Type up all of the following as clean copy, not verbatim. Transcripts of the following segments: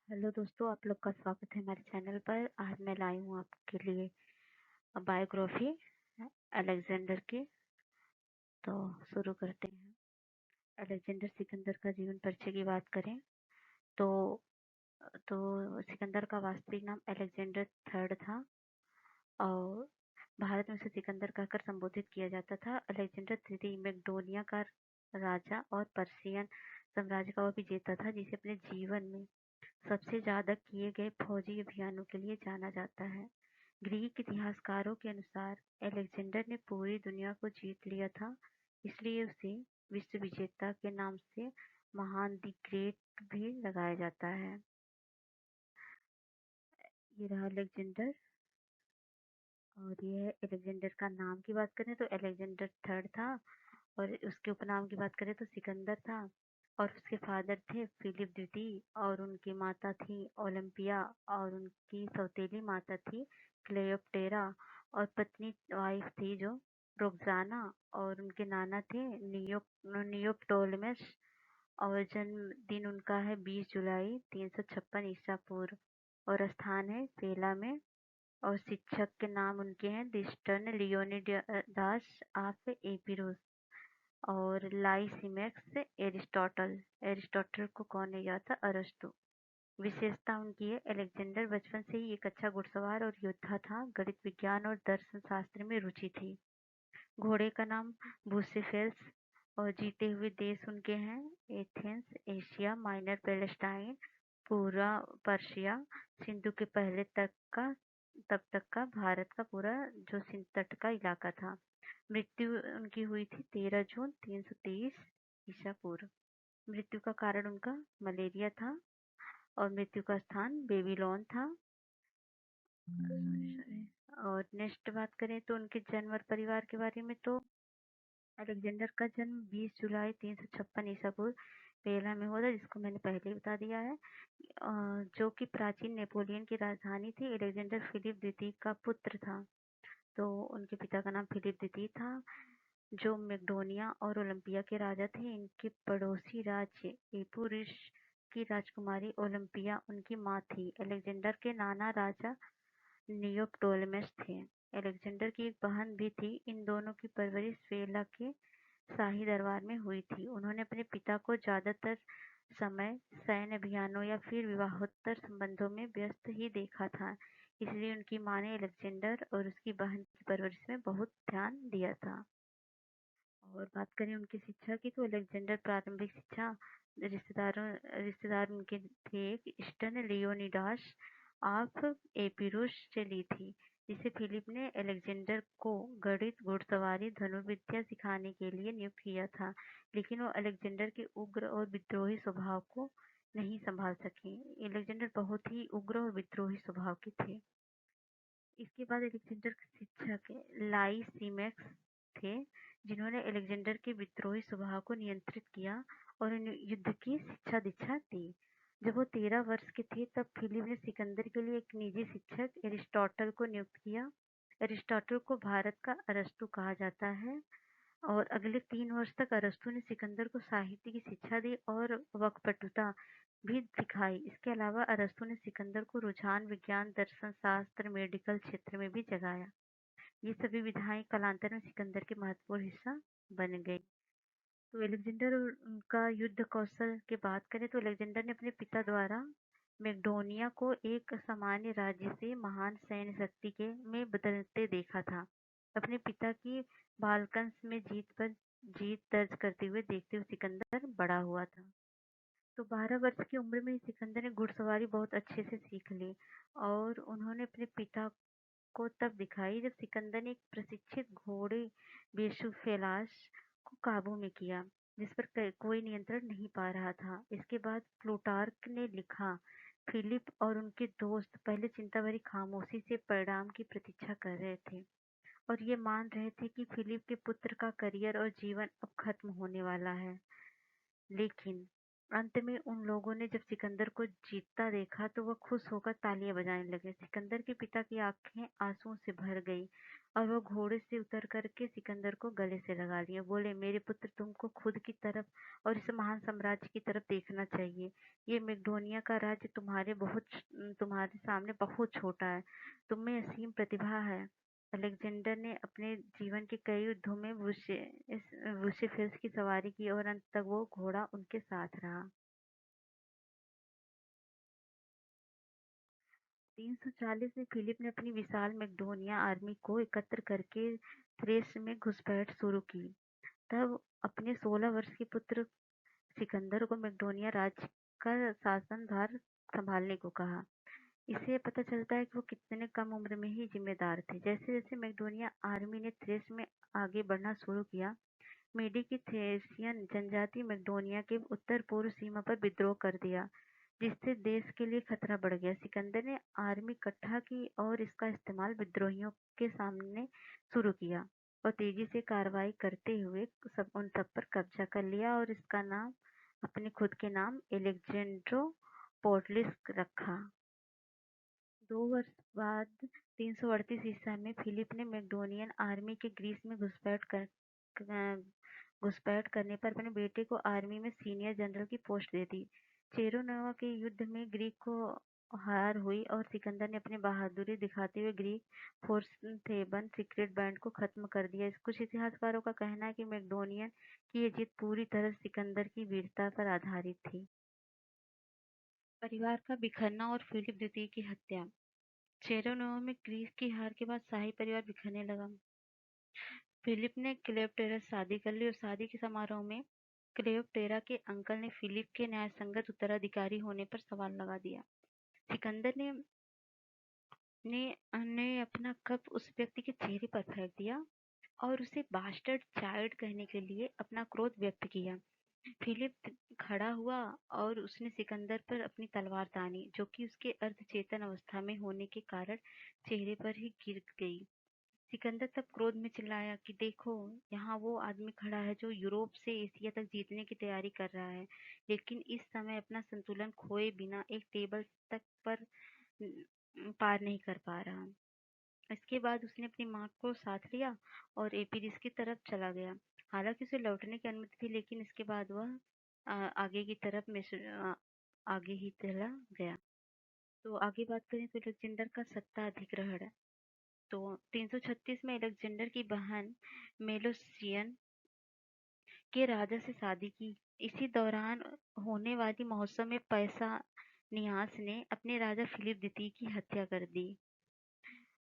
Hello दोस्तों, आप लोग का स्वागत है हमारे चैनल पर। आज मैं लाई हूँ आपके लिए बायोग्राफी अलेक्जेंडर की। तो शुरू करते हैं। अलेक्जेंडर सिकंदर का जीवन परिचय की बात करें तो सिकंदर का वास्तविक नाम अलेक्जेंडर थर्ड था और भारत में उसे सिकंदर कहकर संबोधित किया जाता था। अलेक्जेंडर तृतीय मैक्डोनिया का राजा और पर्शियन साम्राज्य का वो विजेता था, जिसे अपने जीवन में सबसे ज्यादा किए गए फौजी अभियानों के लिए जाना जाता है। ग्रीक इतिहासकारों के अनुसार अलेक्जेंडर ने पूरी दुनिया को जीत लिया था, इसलिए उसे विश्व विजेता के नाम से महान द ग्रेट भी लगाया जाता है। ये रहा अलेक्जेंडर। और ये है अलेक्जेंडर का नाम की बात करें तो अलेक्जेंडर थर्ड था, और उसके उपनाम की बात करें तो सिकंदर था। और उसके फादर थे फिलिप द्वितीय, और उनकी माता थी ओलंपिया, और उनकी सौतेली माता थी क्लेयोप्टेरा, और पत्नी वाइफ थी जो रोक्साना, और उनके नाना थे नियोप्टोलेमस। और जन्मदिन उनका है 20 जुलाई 356 ईसा पूर्व, और स्थान है पेला में। और शिक्षक के नाम उनके हैं डिस्टन लियोनिडास ऑफ एपिरोस और लाइसिमैक्स एरिस्टोटल। एरिस्टोटल को कौन नहीं जानता? अरस्तु। विशेषता उनकी है अलेक्जेंडर बचपन से ही एक अच्छा घुड़सवार और योद्धा था। गणित विज्ञान और दर्शन शास्त्र में रुचि थी। घोड़े का नाम बुसेफेल्स। और जीते हुए देश उनके हैं एथेंस, एशिया माइनर, पैलेस्टाइन, पूरा पर्शिया, सिंधु के पहले तक का तब तक का भारत का पूरा जो सिंध तट का इलाका था। मृत्यु उनकी हुई थी 13 जून 323 ईसा पूर्व। मृत्यु का कारण उनका मलेरिया था, और मृत्यु का स्थान बेबीलोन था। और नेक्स्ट बात करें तो उनके जन्म और परिवार के बारे में, तो अलेक्जेंडर का जन्म 20 जुलाई 356 ईसा पूर्व पेला में हुआ था, जिसको मैंने पहले ही बता दिया है। जो कि प्राचीन नेपोलियन की राजधानी थी। अलेक्जेंडर फिलिप द्वितीय का पुत्र था। तो उनके पिता का नाम फिलिप द्वितीय था, जो मैक्डोनिया और ओलंपिया के राजा थे। इनके पड़ोसी राज्य एपुरिस की राजकुमारी ओलंपिया उनकी माँ थी। अलेक्जेंडर के नाना राजा नियोप्टोलेमस थे। अलेक्जेंडर की एक बहन भी थी। इन दोनों की परवरिश वेला के शाही दरबार में हुई थी। उन्होंने अपने पिता को ज्यादातर समय सैन्य अभियानों या फिर विवाहोत्तर संबंधों में व्यस्त ही देखा था, इसलिए उनकी माँ ने अलेक्जेंडर और उसकी बहन की परवरिश में बहुत ध्यान दिया था। और बात करें उनकी शिक्षा की, तो अलेक्जेंडर प्रारंभिक शिक्षा रिश्तेदार उनके थे ईस्टर्न लियोनिडास ऑफ एपिरुस से ली थी, जिसे फिलिप ने अलेक्जेंडर को गणित, घुड़सवारी, धनुर्विद्या सिखाने के लिए नियुक्त किया था। लेकिन वो अलेक्जेंडर के उग्र और विद्रोही स्वभाव को नहीं संभाल सके। अलेक्जेंडर बहुत ही उग्र और विद्रोही स्वभाव के थे। इसके बाद अलेक्जेंडर के शिक्षक लाइसिमैक्स थे, जिन्होंने अलेक्जेंडर के विद्रोही स्वभाव को नियंत्रित किया और उन्हें युद्ध की शिक्षा दीक्षा दी। जब वो 13 वर्ष के थे, तब फिलिप ने सिकंदर के लिए एक निजी शिक्षक एरिस्टोटल को नियुक्त किया। एरिस्टोटल को भारत का अरस्तु कहा जाता है। और अगले 3 वर्ष तक अरस्तु ने सिकंदर को साहित्य की शिक्षा दी और वक्पटुता भी दिखाई। इसके अलावा अरस्तु ने सिकंदर को रुझान, विज्ञान, दर्शन शास्त्र, मेडिकल क्षेत्र में भी जगाया। ये सभी विधाएं कालांतर में सिकंदर के महत्वपूर्ण हिस्सा बन गई। तो अलेक्जेंडर और उनका युद्ध कौशल की बात करें तो अलेक्जेंडर ने अपने पिता द्वारा मैक्डोनिया को एक सामान्य राज्य से महान सैन्य शक्ति के में बदलते देखा था। अपने पिता की बालकंस में जीत दर्ज करते हुए देखते हुए सिकंदर बड़ा हुआ था। तो 12 वर्ष की उम्र में ही सिकंदर ने घुड़सवारी बहुत अच्छे से सीख ली, और उन्होंने अपने पिता को तब दिखाई जब सिकंदर ने एक प्रशिक्षित घोड़े बेसुफेलास को काबू में किया, जिस पर कोई नियंत्रण नहीं पा रहा था। इसके बाद प्लूटार्क ने लिखा, फिलिप और उनके दोस्त पहले चिंता भरी खामोशी से परिणाम की प्रतीक्षा कर रहे थे, और ये मान रहे थे कि फिलिप के पुत्र का करियर और जीवन अब खत्म होने वाला है। लेकिन अंत में उन लोगों ने जब सिकंदर को जीतता देखा तो वह खुश होकर तालियां बजाने लगे। सिकंदर के पिता की आंखें आंसुओं से भर गई और वह घोड़े से उतर करके सिकंदर को गले से लगा लिया। बोले, मेरे पुत्र, तुमको खुद की तरफ और इस महान साम्राज्य की तरफ देखना चाहिए। ये मैक्डोनिया का राज्य तुम्हारे सामने बहुत छोटा है। तुम में असीम प्रतिभा है। अलेक्जेंडर ने अपने जीवन के कई युद्धों में बुसेफेल्स की सवारी की और अंत तक वो घोड़ा उनके साथ रहा। 340 में फिलिप ने अपनी विशाल मैक्डोनिया आर्मी को एकत्र करके थ्रेस में घुसपैठ शुरू की। तब अपने 16 वर्ष के पुत्र सिकंदर को मैक्डोनिया राज्य का शासनभार संभालने को कहा। इससे पता चलता है कि वो कितने कम उम्र में ही जिम्मेदार थे। जैसे जैसे मैक्डोनिया आर्मी ने थ्रेस में आगे बढ़ना शुरू किया, मेडी की थ्रेसियन जनजाति मैक्डोनिया के उत्तर पूर्व सीमा पर विद्रोह कर दिया, जिससे देश के लिए खतरा बढ़ गया। सिकंदर ने आर्मी इकट्ठा की और इसका इस्तेमाल विद्रोहियों के सामने शुरू किया और तेजी से कार्रवाई करते हुए उन सब पर कब्जा कर लिया और इसका नाम अपने खुद के नाम एलेक्जेंड्रो पोर्टलिस रखा। 2 वर्ष बाद 338 ईसा में फिलिप ने मैक्डोनियन आर्मी के ग्रीस में घुसपैठ करने पर अपने बेटे को आर्मी में सीनियर जनरल की पोस्ट दे दी। चेरोनोवा के युद्ध में ग्रीक को हार हुई और सिकंदर ने अपनी बहादुरी दिखाते हुए Greek force Theban secret band को खत्म कर दिया। कुछ इतिहासकारों का कहना है कि मैक्डोनियन की ये जीत पूरी तरह सिकंदर की वीरता पर आधारित थी। परिवार का बिखरना और फिलिप द्वितीय की हत्या। चेरोनोवा में ग्रीस की हार के बाद शाही परिवार बिखरने लगा। फिलिप ने क्लेयोपेट्रा से शादी कर ली और शादी के समारोह में क्लेयोपेट्रा के अंकल ने फिलिप के न्यायसंगत उत्तराधिकारी होने पर सवाल लगा दिया। सिकंदर ने अपना कप उस व्यक्ति के चेहरे पर फेंक दिया और उसे बास्टर्ड चाइल्ड कहने के लिए अपना क्रोध व्यक्त किया। फिलिप खड़ा हुआ और उसने सिकंदर पर अपनी तलवार तानी, जो कि उसके अर्धचेतन अवस्था में होने के कारण चेहरे पर ही गिर गई। सिकंदर तब क्रोध में चिल्लाया कि देखो, यहाँ वो आदमी खड़ा है जो यूरोप से एशिया तक जीतने की तैयारी कर रहा है, लेकिन इस समय अपना संतुलन खोए बिना एक टेबल तक पर पार नहीं कर पा रहा। इसके बाद उसने अपनी माँ को साथ लिया और एपिरिस की तरफ चला गया। हालांकि उसे लौटने की अनुमति थी, लेकिन इसके बाद वह आगे की तरफ आगे ही चला गया। तो आगे बात करें तो अलेक्जेंडर का सत्ता अधिग्रहण। तो 336 में अलेक्जेंडर की बहन मेलोसियन के राजा से शादी की। इसी दौरान होने वाली महोत्सव में पैसानियास ने अपने राजा फिलिप द्वितीय की हत्या कर दी।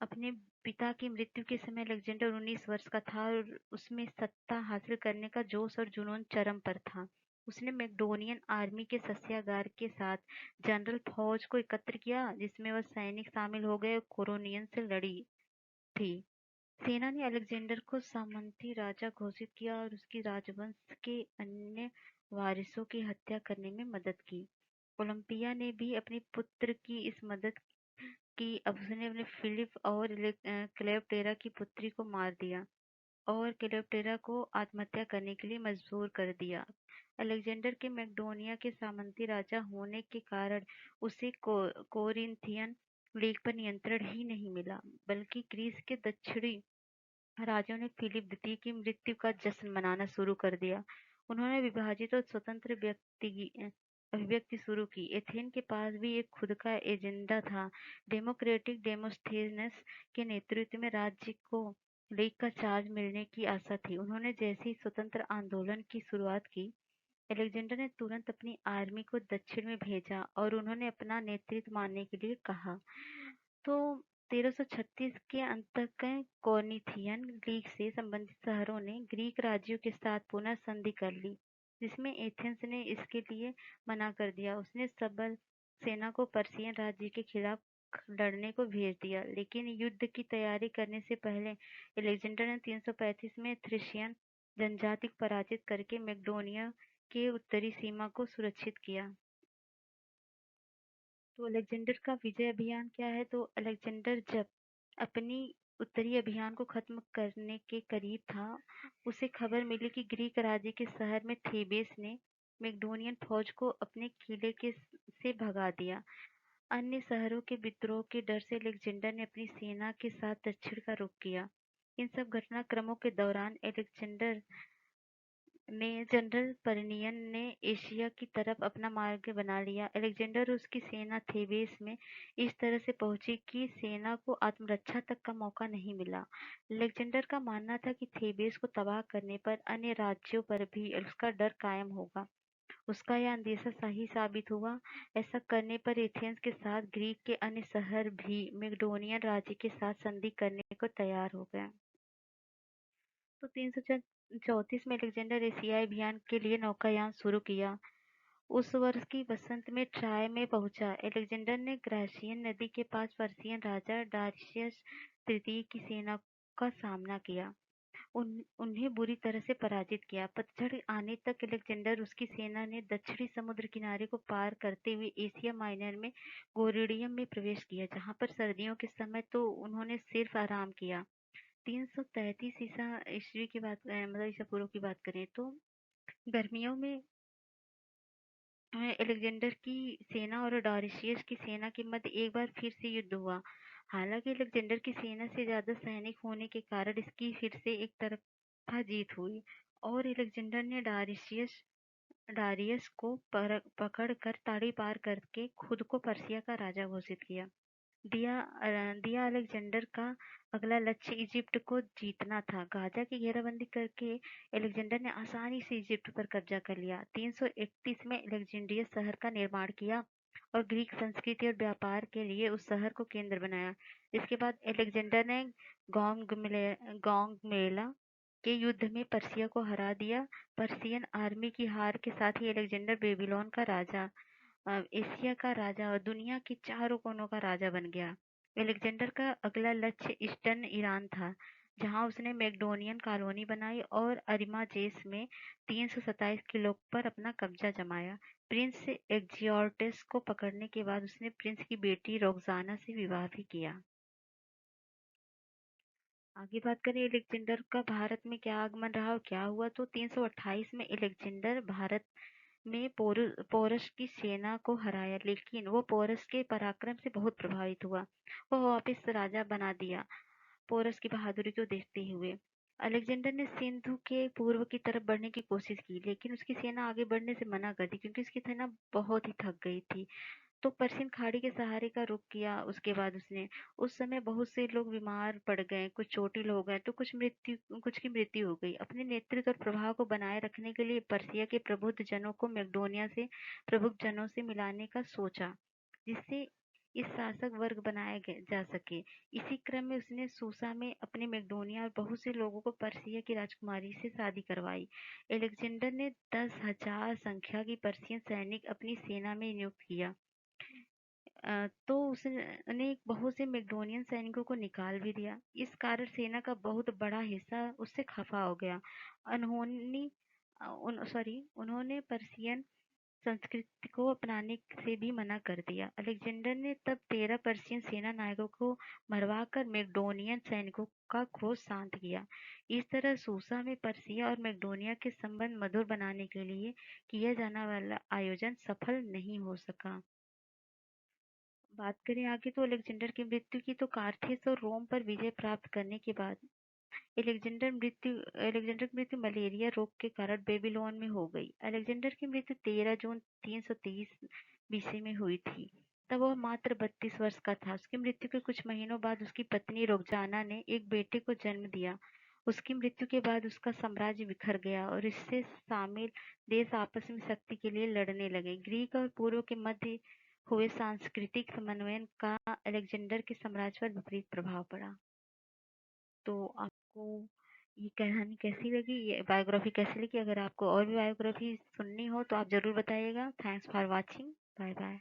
अपने पिता की मृत्यु के समय अलेक्जेंडर 19 वर्ष का था और उसमें सत्ता हासिल करने का जोश और जुनून चरम पर था। उसने मैक्डोनियन आर्मी के शस्त्रागार के साथ जनरल फौज को एकत्र किया, जिसमें वह सैनिक शामिल हो गए और कोरोनियन से लड़ी थी। सेना ने अलेक्जेंडर को सामंती राजा घोषित किया और उसकी राजवंश के अन्य वारिसों की हत्या करने में मदद की। ओलंपिया ने भी अपने पुत्र की इस मदद की। अब उसने अपने फिलिप और क्लेयोपेट्रा की पुत्री को मार दिया और क्लेयोपेट्रा को आत्महत्या करने के लिए मजबूर कर दिया। अलेक्जेंडर के मैक्डोनिया के सामंती राजा होने के कारण उसे कोरिन्थियन लीग पर नियंत्रण ही नहीं मिला, बल्कि ग्रीस के दक्षिणी राजाओं ने फिलिप द्वितीय की मृत्यु का जश्न मनाना शुरू कर दिया। उन्होंने विभाजित और स्वतंत्र अभिव्यक्ति शुरू की। एथेन के पास भी एक खुद का एजेंडा था। डेमोक्रेटिक डेमोस्थेनस के नेतृत्व में राज्य को लीग का चार्ज मिलने की आशा थी। उन्होंने जैसे ही स्वतंत्र आंदोलन की शुरुआत की, अलेक्जेंडर ने तुरंत अपनी आर्मी को दक्षिण में भेजा और उन्होंने अपना नेतृत्व मानने के लिए कहा। तो 1336 के अंत तक कोरिन्थियन लीग से संबंधित शहरों ने ग्रीक राज्यों के साथ पुनः संधि कर ली, जिसमें एथेंस ने इसके लिए मना कर दिया। उसने सबल सेना को पर्शियन राज्य के खिलाफ लड़ने को भेज दिया, लेकिन युद्ध की तैयारी करने से पहले अलेक्जेंडर ने 335 में थ्रेशियन जनजाति को पराजित करके मैक्डोनिया के उत्तरी सीमा को सुरक्षित किया। तो अलेक्जेंडर का विजय अभियान क्या है? तो अलेक्जेंडर जब अपनी उत्तरी अभियान को खत्म करने के करीब था, उसे खबर मिली कि ग्रीक राज्य के शहर में थेबेस ने मैक्डोनियन फौज को अपने किले से भगा दिया। अन्य शहरों के विद्रोह के डर से अलेक्जेंडर ने अपनी सेना के साथ दक्षिण का रुख किया। इन सब घटनाक्रमों के दौरान अलेक्जेंडर ने जनरल पर्नियन ने एशिया की तरफ अपना मार्ग बना लिया। अलेक्जेंडर और उसकी सेना थेबेस में इस तरह से पहुंची कि सेना को आत्मरक्षा तक का मौका नहीं मिला। अलेक्जेंडर का मानना था कि थेबेस को तबाह करने पर अन्य राज्यों पर भी उसका डर कायम होगा। उसका यह अंदेशा सही साबित हुआ। ऐसा करने पर एथेंस के साथ ग्रीक के अन्य शहर भी मैक्डोनियन राज्य के साथ संधि करने को तैयार हो गए। तो 334 में अलेक्जेंडर एशियाई अभियान के लिए नौकायान शुरू किया। उस वर्ष की वसंत में ट्राय में पहुंचा। अलेक्जेंडर ने ग्रासियन नदी के पास पर्शियन राजा डारियस तृतीय की सेना का सामना किया। उन्हें बुरी तरह से पराजित किया। पतझड़ आने तक अलेक्जेंडर उसकी सेना ने दक्षिणी समुद्र किनारे को पार करते हुए एशिया माइनर में गोरिडियम में प्रवेश किया, जहां पर सर्दियों के समय तो उन्होंने सिर्फ आराम किया। 333 ईसा ईस्वी की बात मतलब ईसा पूर्व की बात करें तो गर्मियों में अलेक्जेंडर की सेना और डॉरिशियस की सेना के मध्य एक बार फिर से युद्ध हुआ। हालांकि अलेक्जेंडर की सेना से ज्यादा सैनिक होने के कारण इसकी फिर से एक तरफा जीत हुई और अलेक्जेंडर ने डारियस को पकड़कर ताड़ी पार करके खुद को पर्सिया का राजा घोषित किया। दिया अलेक्जेंडर का अगला लक्ष्य इजिप्ट को जीतना था। गाजा की घेराबंदी करके अलेक्जेंडर ने आसानी से इजिप्ट पर कब्जा कर लिया। 331 में अलेक्जेंड्रियस शहर का निर्माण किया और ग्रीक संस्कृति और व्यापार के लिए उस शहर को केंद्र बनाया। इसके बाद अलेक्जेंडर ने गौंगमेला के युद्ध में पर्सिया को हरा दिया। पर्सियन आर्मी की हार के साथ ही अलेक्जेंडर बेबीलोन का राजा, एशिया का राजा और दुनिया के चारों कोनों का राजा बन गया। अलेक्जेंडर का अगला लक्ष्य ईस्टर्न ईरान था, जहां उसने मैक्डोनियन कॉलोनी बनाई और अरिमाजेस में 327 किलो पर अपना कब्जा जमाया। प्रिंस एक्जियोर्टेस को पकड़ने के बाद उसने प्रिंस की बेटी रोक्साना से विवाह भी किया। आगे बात करें अलेक्जेंडर का भारत में क्या आगमन रहा और क्या हुआ, तो 328 में अलेक्जेंडर भारत में पोरस की सेना को हराया, लेकिन वो पोरस के पराक्रम से बहुत प्रभावित हुआ। वो वापस राजा बना दिया पोरस की बहादुरी को देखते हुए। अलेक्जेंडर ने सिंधु के पूर्व की तरफ बढ़ने की कोशिश की, लेकिन उसकी सेना आगे बढ़ने से मना कर दी क्योंकि उसकी सेना बहुत ही थक गई थी। तो पर्शियन खाड़ी के सहारे का रुख किया। उसके बाद उसने उस समय बहुत से लोग बीमार पड़ गए, कुछ चोटिल हो गए, तो कुछ की मृत्यु हो गई। अपने नेतृत्व और प्रभाव को बनाए रखने के लिए पर्सिया के प्रबुद्ध जनों को मैक्डोनिया से प्रबुद्ध जनों से मिलाने का सोचा, जिससे इस शासक वर्ग बनाया जा सके। इसी क्रम में उसने सूसा में अपने मैक्डोनिया और बहुत से लोगों को पर्सिया की राजकुमारी से शादी करवाई। अलेक्जेंडर ने 10,000 संख्या की पर्शियन सैनिक अपनी सेना में नियुक्त किया। तो उसने बहुत से मैक्डोनियन सैनिकों को निकाल भी दिया। इस कारण सेना का बहुत बड़ा हिस्सा उससे खफा हो गया। उन्होंने उन्होंने पर्शियन संस्कृति को अपनाने से भी मना कर दिया। अलेक्जेंडर ने तब 13 पर्शियन सेना नायकों को मरवाकर मैक्डोनियन सैनिकों का क्रोध शांत किया। इस तरह सूसा में पर्सिया और मैक्डोनिया के संबंध मधुर बनाने के लिए किया जाने वाला आयोजन सफल नहीं हो सका। बात करें आगे तो अलेक्जेंडर की मृत्यु की, तो कार्थेज और रोम पर विजय प्राप्त करने के बाद अलेक्जेंडर की मृत्यु मलेरिया रोग के कारण बेबीलोन में हो गई। अलेक्जेंडर की मृत्यु 13 जून 330 बीसी में हुई थी। तब वह मात्र 32 वर्ष का था। उसकी मृत्यु के कुछ महीनों बाद उसकी पत्नी रोक्साना ने एक बेटे को जन्म दिया। उसकी मृत्यु के बाद उसका साम्राज्य बिखर गया और इससे शामिल देश आपस में शक्ति के लिए लड़ने लगे। ग्रीक और पूर्व के मध्य हुए सांस्कृतिक समन्वय का अलेक्जेंडर के साम्राज्य पर विपरीत प्रभाव पड़ा। तो आपको ये कहानी कैसी लगी, ये बायोग्राफी कैसी लगी? अगर आपको और भी बायोग्राफी सुननी हो तो आप जरूर बताइएगा। Thanks for watching. Bye bye.